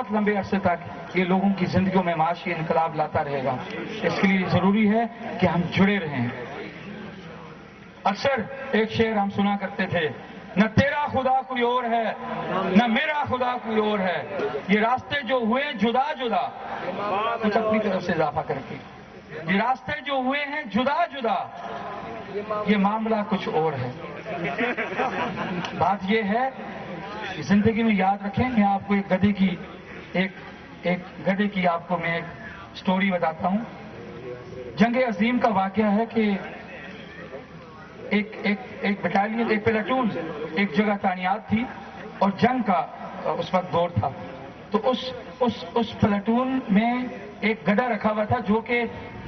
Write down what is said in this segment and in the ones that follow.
بہت لمبے عرصے تک یہ لوگوں کی زندگیوں میں معاشی انقلاب لاتا رہے گا. اس کے لیے ضروری ہے کہ ہم جڑے رہیں. اکثر ایک شعر ہم سنا کرتے تھے، نہ تیرا خدا کوئی اور ہے نہ میرا خدا کوئی اور ہے، یہ راستے جو ہوئے جدا جدا، کچھ اپنی طرف سے اضافہ کر کے، یہ راستے جو ہوئے ہیں جدا جدا، یہ معاملہ کچھ اور ہے. بات یہ ہے کہ زندگی میں یاد رکھیں. میں آپ کو ایک گدھے کی آپ کو میں ایک سٹوری بتاتا ہوں. جنگ عظیم کا واقعہ ہے کہ ایک بٹالین، ایک پلاٹون ایک جگہ تعینات تھی اور جنگ کا اس وقت دور تھا. تو اس پلاٹون میں ایک گدھا رکھا ہوا تھا جو کہ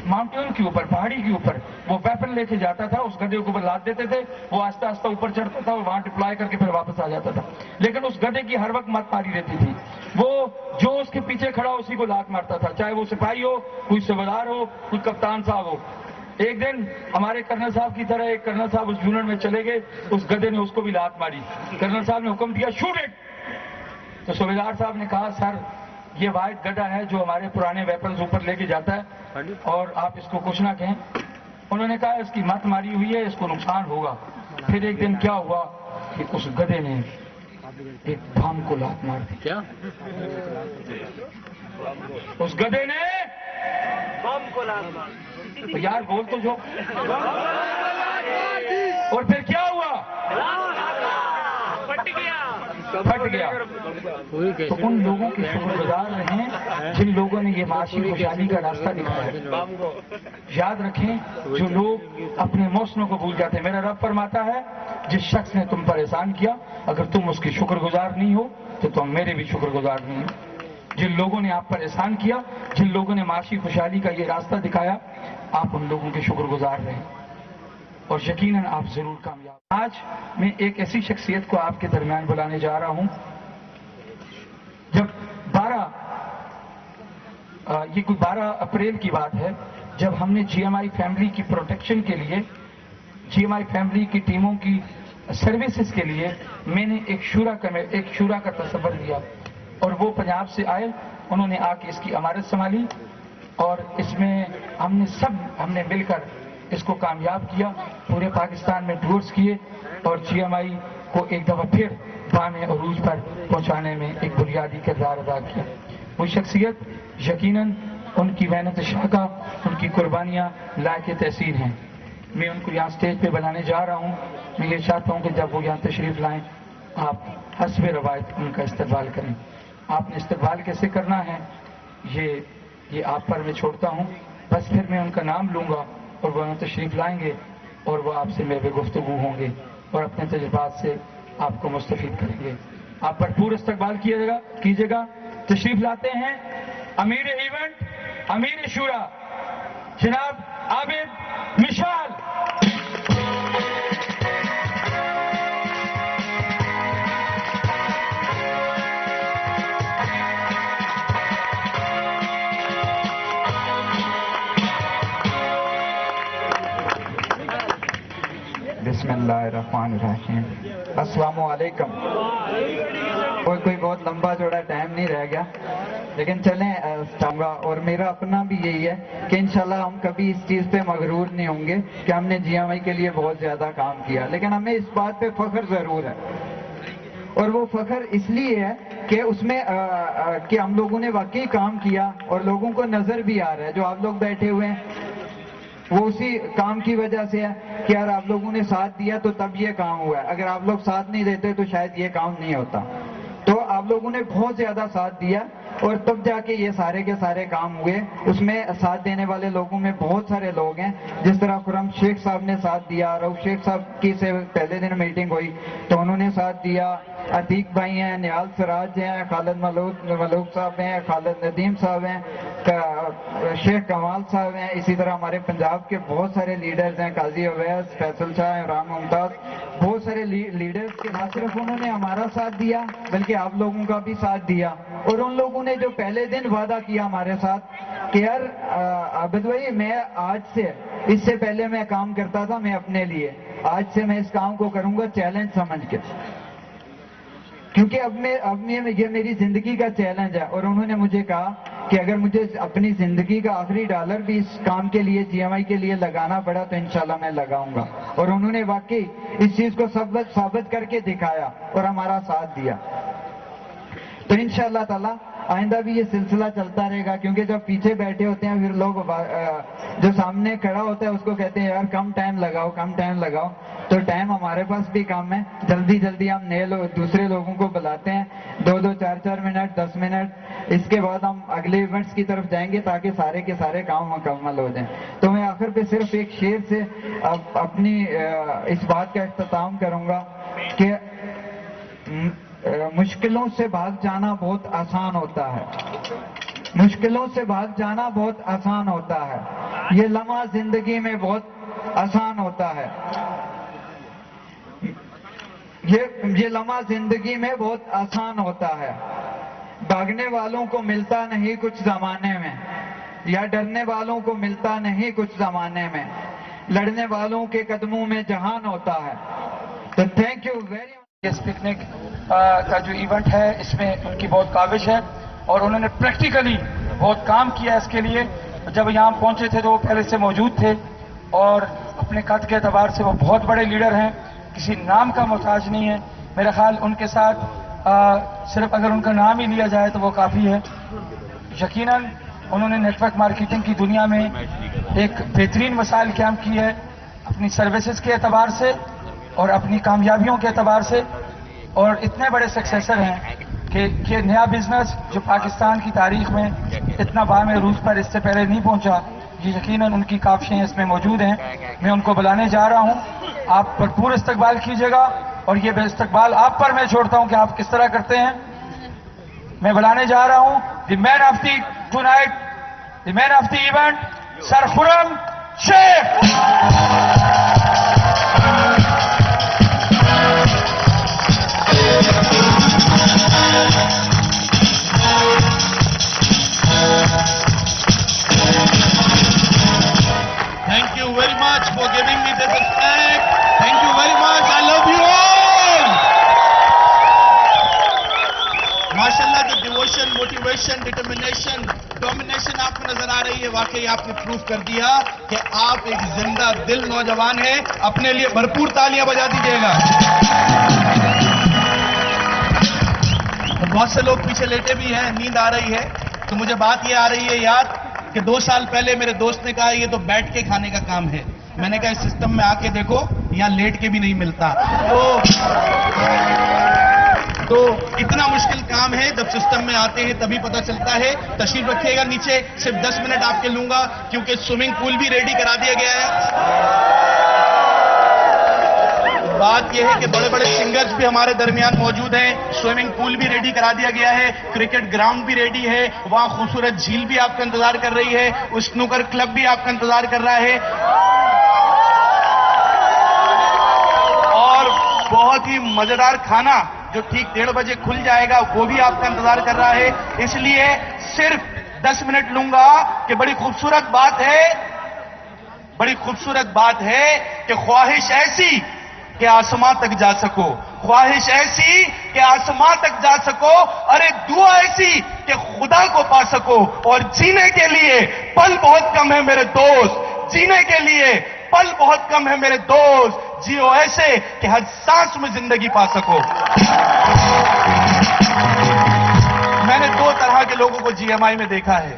ماؤنٹین کے اوپر، پہاڑی کے اوپر وہ ویپن لے کے جاتا تھا. اس گدھے کے اوپر لاد دیتے تھے، وہ آہستہ آہستہ اوپر چڑھتا تھا، وہاں ڈپلائے کر کے پھر واپس آ جاتا تھا. لیکن اس گدھے کی ہر وقت مت ماری رہتی تھی. وہ جو اس کے پیچھے کھڑا اسی کو لات مارتا تھا، چاہے وہ سپاہی ہو، کوئی صوبیدار ہو، کوئی کپتان صاحب ہو. ایک دن ہمارے کرنل صاحب کی طرح ایک کرنل صاحب اس یونٹ میں چلے گئے، اس گدھے نے اس کو بھی لات ماری. کرنل صاحب نے حکم دیا شوٹ اٹ. تو صوبیدار صاحب نے کہا سر یہ واحد گدھا ہے جو ہمارے پرانے ویپنز اوپر لے کے جاتا ہے اور آپ اس کو کچھ نہ کہیں. انہوں نے کہا اس کی مت ماری ہوئی ہے، اس کو نقصان ہوگا. پھر ایک دن کیا ہوا کہ اس گدھے نے ایک بم کو لات مار دی. کیا اس گدھے نے بم کو لات مار دی؟ تو یار بول تو جو. اور پھر کیا ہوا؟ پھٹ گیا. تو ان لوگوں کے شکر گزار رہیں جن لوگوں نے یہ معاشی خوشحالی کا راستہ دکھایا. یاد رکھیں جو لوگ اپنے محسنوں کو بھول جاتے ہیں. میرا رب فرماتا ہے جس شخص نے تم پر احسان کیا اگر تم اس کی شکر گزار نہیں ہو تو تم میرے بھی شکر گزار نہیں ہو. جن لوگوں نے آپ پر احسان کیا، جن لوگوں نے معاشی خوشحالی کا یہ راستہ دکھایا، آپ ان لوگوں کے شکر گزار رہیں اور یقیناً آپ ضرور کامیاب. آج میں ایک ایسی شخصیت کو آپ کے درمیان بلانے جا رہا ہوں. جب 12 اپریل کی بات ہے جب ہم نے جی ایم آئی فیملی کی پروٹیکشن کے لیے، جی ایم آئی فیملی کی ٹیموں کی سروسز کے لیے میں نے ایک شورا کا تصور لیا اور وہ پنجاب سے آئے. انہوں نے آ کے اس کی امارت سنبھالی اور اس میں ہم نے مل کر اس کو کامیاب کیا. پورے پاکستان میں ٹورس کیے اور جی ایم آئی کو ایک دفعہ پھر بام عروج پر پہنچانے میں ایک بنیادی کردار ادا کیا. وہ شخصیت یقیناً ان کی محنت شاخہ، ان کی قربانیاں لائق تحسین ہیں. میں ان کو یہاں اسٹیج پہ بلانے جا رہا ہوں. میں یہ چاہتا ہوں کہ جب وہ یہاں تشریف لائیں آپ حسب روایت ان کا استقبال کریں. آپ نے استقبال کیسے کرنا ہے یہ آپ پر میں چھوڑتا ہوں. بس پھر میں ان کا نام لوں گا اور وہ تشریف لائیں گے اور وہ آپ سے میرے گفتگو ہوں گے اور اپنے تجربات سے آپ کو مستفید کریں گے. آپ بھرپور استقبال کیجیے گا. تشریف لاتے ہیں امیر ایونٹ، امیر شورا جناب عابد مشال. بسم اللہ الرحمن الرحیم. السلام علیکم. کوئی بہت لمبا چوڑا ٹائم نہیں رہ گیا لیکن چلیں چاہوں گا. اور میرا اپنا بھی یہی ہے کہ انشاءاللہ ہم کبھی اس چیز پہ مغرور نہیں ہوں گے کہ ہم نے جی ایم آئی کے لیے بہت زیادہ کام کیا، لیکن ہمیں اس بات پہ فخر ضرور ہے. اور وہ فخر اس لیے ہے کہ اس میں کہ ہم لوگوں نے واقعی کام کیا اور لوگوں کو نظر بھی آ رہا ہے. جو آپ لوگ بیٹھے ہوئے ہیں وہ اسی کام کی وجہ سے ہے کہ یار آپ لوگوں نے ساتھ دیا تو تب یہ کام ہوا ہے. اگر آپ لوگ ساتھ نہیں دیتے تو شاید یہ کام نہیں ہوتا. تو آپ لوگوں نے بہت زیادہ ساتھ دیا اور تب جا کے یہ سارے کے سارے کام ہوئے. اس میں ساتھ دینے والے لوگوں میں بہت سارے لوگ ہیں. جس طرح خرم شیخ صاحب نے ساتھ دیا، رؤف شیخ صاحب کی سے پہلے دن میٹنگ ہوئی تو انہوں نے ساتھ دیا. عتیق بھائی ہیں، نیال سراج ہیں، خالد ملوک صاحب ہیں، خالد ندیم صاحب ہیں، شیخ کمال صاحب ہیں. اسی طرح ہمارے پنجاب کے بہت سارے لیڈرز ہیں، قاضی اویس، فیصل شاہ، عمران ممتاز، بہت سارے لیڈرز کے نہ صرف انہوں نے ہمارا ساتھ دیا بلکہ آپ لوگوں کا بھی ساتھ دیا. اور ان لوگوں نے جو پہلے دن وعدہ کیا ہمارے ساتھ کہ یار عابد بھائی میں آج سے، اس سے پہلے میں کام کرتا تھا میں اپنے لیے، آج سے میں اس کام کو کروں گا چیلنج سمجھ کے، کیونکہ اب یہ میری زندگی کا چیلنج ہے، اور انہوں نے مجھے کہا کہ اگر مجھے اپنی زندگی کا آخری ڈالر بھی اس کام کے لیے جی ایم آئی کے لیے لگانا پڑا تو انشاءاللہ میں لگاؤں گا، اور انہوں نے واقعی اس چیز کو ثابت کر کے دکھایا اور ہمارا ساتھ دیا۔ تو انشاءاللہ تعالی آئندہ بھی یہ سلسلہ چلتا رہے گا، کیونکہ جب پیچھے بیٹھے ہوتے ہیں پھر لوگ جو سامنے کھڑا ہوتا ہے اس کو کہتے ہیں یار کم ٹائم لگاؤ، تو ٹائم ہمارے پاس بھی کم ہے، جلدی ہم دوسرے لوگوں کو بلاتے ہیں 2 4 منٹ 10 منٹ، اس کے بعد ہم اگلے ایونٹس کی طرف جائیں گے تاکہ سارے کے سارے کام مکمل ہو جائیں۔ تو میں آخر پہ صرف ایک شعر سے اپنی اس بات کا اختتام کروں گا کہ مشکلوں سے بھاگ جانا بہت آسان ہوتا ہے، مشکلوں سے بھاگ جانا بہت آسان ہوتا ہے، یہ لمحہ زندگی میں بہت آسان ہوتا ہے، یہ لمحہ زندگی میں بہت آسان ہوتا ہے، بھاگنے والوں کو ملتا نہیں کچھ زمانے میں، یا ڈرنے والوں کو ملتا نہیں کچھ زمانے میں، لڑنے والوں کے قدموں میں جہان ہوتا ہے۔ تو تھینک یو ویری مچ۔ اس پکنک کا جو ایونٹ ہے اس میں ان کی بہت کاوش ہے اور انہوں نے پریکٹیکلی بہت کام کیا اس کے لیے۔ جب یہاں پہنچے تھے تو وہ پہلے سے موجود تھے اور اپنے قد کے اعتبار سے وہ بہت بڑے لیڈر ہیں، کسی نام کا محتاج نہیں ہے۔ میرا خیال ان کے ساتھ صرف اگر ان کا نام ہی لیا جائے تو وہ کافی ہے۔ یقیناً انہوں نے نیٹ ورک مارکیٹنگ کی دنیا میں ایک بہترین مثال قائم کی ہے اپنی سروسز کے اعتبار سے اور اپنی کامیابیوں کے اعتبار سے، اور اتنے بڑے سکسیسر ہیں کہ یہ نیا بزنس جو پاکستان کی تاریخ میں اتنا بام عروج پر اس سے پہلے نہیں پہنچا، یہ یقیناً ان کی کاوشیں اس میں موجود ہیں۔ میں ان کو بلانے جا رہا ہوں، آپ بھرپور استقبال کیجیے گا، اور یہ بے استقبال آپ پر میں چھوڑتا ہوں کہ آپ کس طرح کرتے ہیں۔ میں بلانے جا رہا ہوں the man of the tonight, the man of the event, sir Khurram Shaikh. Thank you very much for giving me this respect. Thank you very much. I love you all. MashaAllah, the devotion, motivation, determination, domination آپ کو نظر آ رہی ہے۔ واقعی آپ نے proof کر دیا کہ آپ ایک زندہ دل نوجوان ہیں۔ اپنے لیے بھرپور تالیاں بجا دیجیے گا۔ بہت سے لوگ پیچھے لیٹے بھی ہیں، نیند آ رہی ہے، تو مجھے بات یہ آ رہی ہے یاد کہ 2 سال پہلے میرے دوست نے کہا یہ تو بیٹھ کے کھانے کا کام ہے۔ میں نے کہا اس سسٹم میں آ کے دیکھو، یہاں لیٹ کے بھی نہیں ملتا۔ تو اتنا مشکل کام ہے، جب سسٹم میں آتے ہیں تبھی پتہ چلتا ہے۔ تشریف رکھیے گا نیچے، صرف 10 منٹ آپ کے لوں گا کیونکہ سوئمنگ پول بھی ریڈی کرا دیا گیا ہے۔ بات یہ ہے کہ بڑے بڑے سنگرز بھی ہمارے درمیان موجود ہیں، سوئمنگ پول بھی ریڈی کرا دیا گیا ہے، کرکٹ گراؤنڈ بھی ریڈی ہے، وہاں خوبصورت جھیل بھی آپ کا انتظار کر رہی ہے، اسنوکر کلب بھی آپ کا انتظار کر رہا ہے، اور بہت ہی مزیدار کھانا جو ٹھیک 1:30 بجے کھل جائے گا وہ بھی آپ کا انتظار کر رہا ہے۔ اس لیے صرف 10 منٹ لوں گا کہ بڑی خوبصورت بات ہے کہ خواہش ایسی کہ آسمان تک جا سکو، خواہش ایسی کہ آسمان تک جا سکو، ارے دعا ایسی کہ خدا کو پا سکو، اور جینے کے لیے پل بہت کم ہے میرے دوست، جینے کے لیے پل بہت کم ہے میرے دوست، جیو ایسے کہ ہر سانس میں زندگی پا سکو۔ میں نے 2 طرح کے لوگوں کو جی ایم آئی میں دیکھا ہے،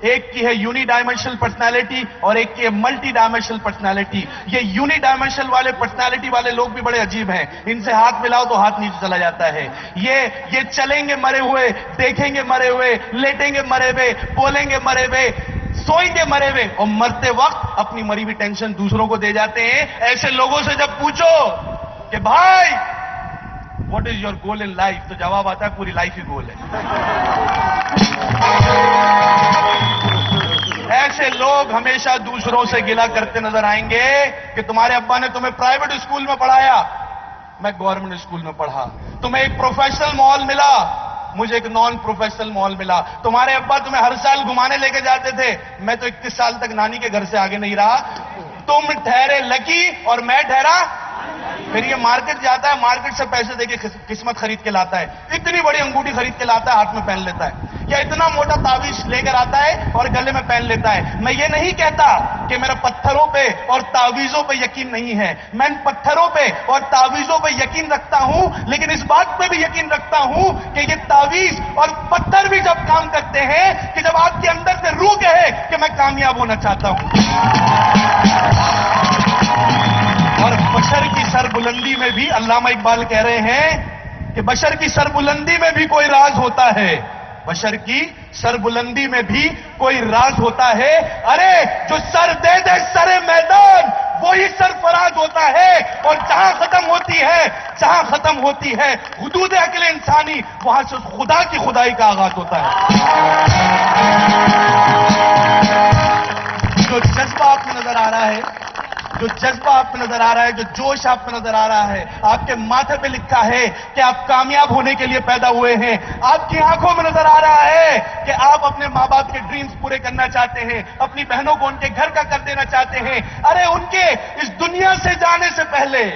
ایک کی ہے یونی ڈائمینشنل پرسنالٹی اور ایک کی ہے ملٹی ڈائمینشنل پرسنالٹی۔ یہ یونی ڈائمینشنل والے پرسنالٹی والے لوگ بھی بڑے عجیب ہیں، ان سے ہاتھ ملاؤ تو ہاتھ نیچے چلا جاتا ہے۔ یہ چلیں گے مرے ہوئے، دیکھیں گے مرے ہوئے، لیٹیں گے مرے ہوئے، بولیں گے مرے ہوئے، سوئیں گے مرے ہوئے، اور مرتے وقت اپنی مری ہوئی ٹینشن دوسروں کو دے جاتے ہیں۔ ایسے لوگوں سے جب پوچھو کہ بھائی what is your goal in life, تو جواب آتا ہے پوری لائف ہی گول ہے۔ ایسے لوگ ہمیشہ دوسروں سے گلہ کرتے نظر آئیں گے کہ تمہارے ابا نے تمہیں پرائیویٹ اسکول میں پڑھایا، میں گورنمنٹ اسکول میں پڑھا، تمہیں ایک پروفیشنل مال ملا، مجھے ایک نان پروفیشنل مال ملا، تمہارے ابا تمہیں ہر سال گھمانے لے کے جاتے تھے، میں تو 31 سال تک نانی کے گھر سے آگے نہیں رہا، تم ٹھہرے لکی اور میں ٹھہرا پھر یہ مارکیٹ جاتا ہے, مارکیٹ سے پیسے دے کے قسمت خرید کے لاتا ہے, اتنی بڑی انگوٹھی خرید کے لاتا ہے, ہاتھ میں پہن لیتا ہے, یا اتنا موٹا تعویذ لے کر آتا ہے اور گلے میں پہن لیتا ہے. میں یہ نہیں کہتا کہ میرا پتھروں پہ اور تعویذوں پہ یقین نہیں ہے, میں ان پتھروں پہ اور تعویذوں پہ یقین رکھتا ہوں, لیکن اس بات پہ بھی یقین رکھتا ہوں کہ یہ تعویذ اور پتھر بھی جب کام کرتے ہیں کہ جب آپ کے اندر سے روح کہے کہ میں کامیاب ہونا چاہتا ہوں. اور بشر کی سر بلندی میں بھی علامہ اقبال کہہ رہے ہیں کہ بشر کی سر بلندی میں بھی کوئی راز ہوتا ہے, بشر کی سر بلندی میں بھی کوئی راز ہوتا ہے. ارے جو سر دے دے سر میدان وہی سرفراز ہوتا ہے, اور جہاں ختم ہوتی ہے حدود عقل انسانی, وہاں سے خدا کی خدائی کا آغاز ہوتا ہے. جو جذبہ آپ کو نظر آ رہا ہے, جو جذبہ آپ کو نظر آ رہا ہے, جو جوش آپ کو نظر آ رہا ہے, آپ کے ماتھے پہ لکھا ہے کہ آپ کامیاب ہونے کے لیے پیدا ہوئے ہیں. آپ کی آنکھوں میں نظر آ رہا ہے کہ آپ اپنے ماں باپ کے ڈریمز پورے کرنا چاہتے ہیں, اپنی بہنوں کو ان کے گھر کا کر دینا چاہتے ہیں. ارے ان کے اس دنیا سے جانے سے پہلے,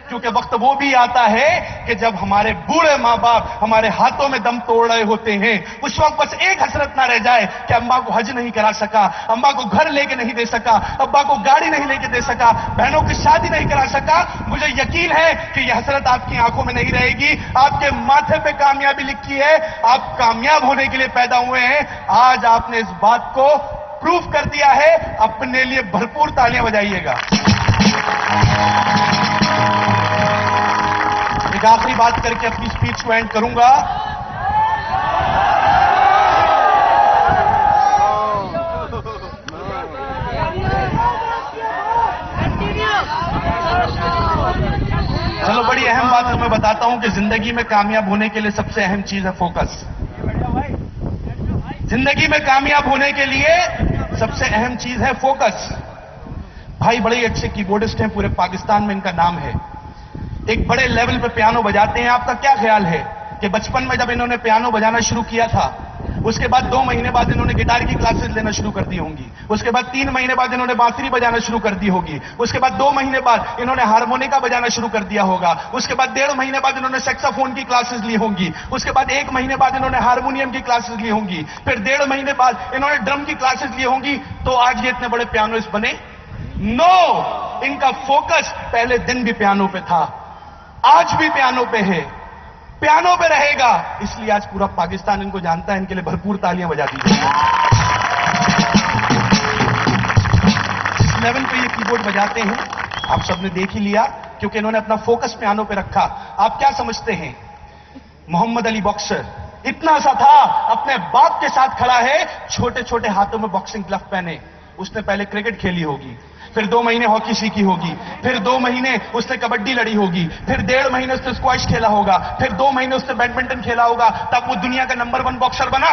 کیونکہ وقت وہ بھی آتا ہے کہ جب ہمارے بوڑھے ماں باپ ہمارے ہاتھوں میں دم توڑ رہے ہوتے ہیں, اس وقت بس ایک حسرت نہ رہ جائے کہ اماں کو حج نہیں کرا سکا, اماں کو گھر لے کے نہیں دے سکا, ابا کو گاڑی نہیں لے کے دے سکا, بہنوں کی شادی نہیں کرا سکا. مجھے یقین ہے کہ یہ حسرت آپ کی آنکھوں میں نہیں رہے گی. آپ کے ماتھے پہ کامیابی لکھی ہے, آپ کامیاب ہونے کے لیے پیدا ہوئے ہیں. آج آپ نے اس بات کو پروف کر دیا ہے. اپنے لیے بھرپور تالیاں بجائیے گا. ایک آخری بات کر کے اپنی اسپیچ کو اینڈ کروں گا. چلو بڑی اہم بات میں بتاتا ہوں کہ زندگی میں کامیاب ہونے کے لیے سب سے اہم چیز ہے فوکس. زندگی میں کامیاب ہونے کے لیے سب سے اہم چیز ہے فوکس. بھائی بڑے اچھے کی بورڈسٹ ہیں پورے پاکستان میں, ان کا نام ہے, ایک بڑے لیول پہ پیانو بجاتے ہیں. آپ کا کیا خیال ہے کہ بچپن میں جب انہوں نے پیانو بجانا شروع کیا تھا, اس کے بعد 2 مہینے بعد انہوں نے گٹار کی کلاسز لینا شروع کر دی ہوں گی, اس کے بعد 3 مہینے بعد انہوں نے بانسری بجانا شروع کر دی ہوگی, اس کے بعد 2 مہینے بعد انہوں نے ہارمونیکا بجانا شروع کر دیا ہوگا, اس کے بعد 1.5 مہینے بعد انہوں نے سیکسافون کی کلاسز لی ہوں گی, اس کے بعد 1 مہینے بعد انہوں نے ہارمونیم کی کلاسز لی ہوں گی, پھر 1.5 مہینے بعد انہوں نے ڈرم کی کلاسز لی ہوں گی. تو آج یہ اتنے بڑے پیانوسٹ بنے؟ نو, ان کا فوکس پہلے دن بھی پیانو پہ تھا, آج بھی پیانو پہ ہے, پیانو پہ رہے گا. اس لیے آج پورا پاکستان ان کو جانتا ہے. ان کے لیے بھرپور تالیاں بجا دیجیے. جس لیول پہ یہ کی بورڈ بجاتے ہیں آپ سب نے دیکھ ہی لیا, کیونکہ انہوں نے اپنا فوکس پیانو پہ رکھا. آپ کیا سمجھتے ہیں محمد علی باکسر اتنا سا تھا, اپنے باپ کے ساتھ کھڑا ہے, چھوٹے چھوٹے ہاتھوں میں باکسنگ گلف پہنے. اس نے پہلے کرکٹ کھیلی ہوگی, پھر 2 مہینے ہاکی سیکھی ہوگی, پھر 2 مہینے اس نے کبڈی لڑی ہوگی, پھر 1.5 مہینے اس نے اسکواش کھیلا ہوگا, پھر 2 مہینے اس نے بیڈمنٹن کھیلا ہوگا, تب وہ دنیا کا نمبر 1 باکسر بنا.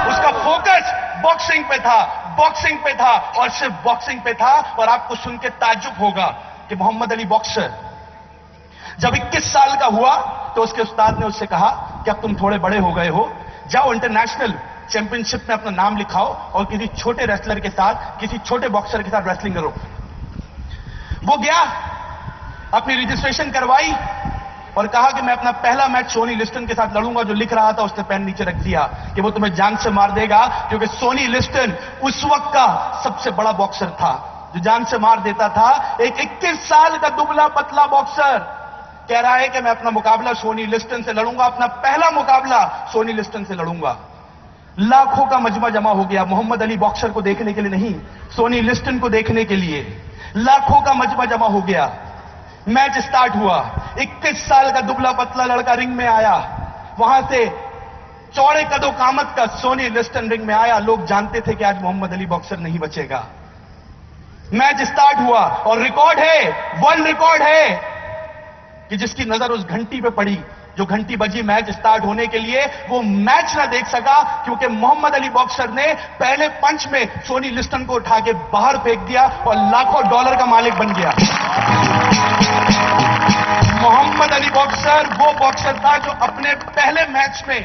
اس کا فوکس باکسنگ پہ تھا, باکسنگ پہ تھا, اور صرف باکسنگ پہ تھا. اور آپ کو سن کے تعجب ہوگا کہ محمد علی باکسر جب 21 سال کا ہوا تو اس کے استاد نے اس سے کہا کہ اب تم تھوڑے بڑے ہو گئے ہو, جاؤ انٹرنیشنل چیمپئن شپ میں اپنا نام لکھاؤ اور کسی چھوٹے ریسلر کے ساتھ, کسی چھوٹے باکسر کے ساتھ ریسلنگ کرو. وہ گیا, اپنی رجسٹریشن کروائی اور کہا کہ میں اپنا پہلا میچ سونی لسٹن کے ساتھ لڑوں گا. جو لکھ رہا تھا اس نے پین نیچے رکھ دیا کہ وہ تمہیں جان سے مار دے گا, کیونکہ سونی لسٹن اس وقت کا سب سے بڑا باکسر تھا جو جان سے مار دیتا تھا. ایک 21 سال کا دبلا پتلا باکسر کہہ رہا ہے کہ میں اپنا مقابلہ سونی لسٹن سے لڑوں گا, اپنا پہلا مقابلہ سونی لسٹن سے لڑوں گا. لاکھوں کا مجمع جمع ہو گیا, محمد علی باکسر کو دیکھنے کے لیے نہیں, سونی لسٹن کو دیکھنے کے لیے لاکھوں کا مجمع جمع ہو گیا. میچ سٹارٹ ہوا, 21 سال کا دبلا پتلا لڑکا رنگ میں آیا, وہاں سے چوڑے قد و قامت کا سونی لسٹن رنگ میں آیا. لوگ جانتے تھے کہ آج محمد علی باکسر نہیں بچے گا. میچ سٹارٹ ہوا اور ریکارڈ ہے, ورلڈ ریکارڈ ہے کہ جس کی نظر اس گھنٹی پہ پڑی, جو گھنٹی بجی میچ سٹارٹ ہونے کے لیے, وہ میچ نہ دیکھ سکا کیونکہ محمد علی باکسر نے پہلے پنچ میں سونی لسٹن کو اٹھا کے باہر پھینک دیا اور لاکھوں ڈالر کا مالک بن گیا. محمد علی باکسر وہ باکسر تھا جو اپنے پہلے میچ میں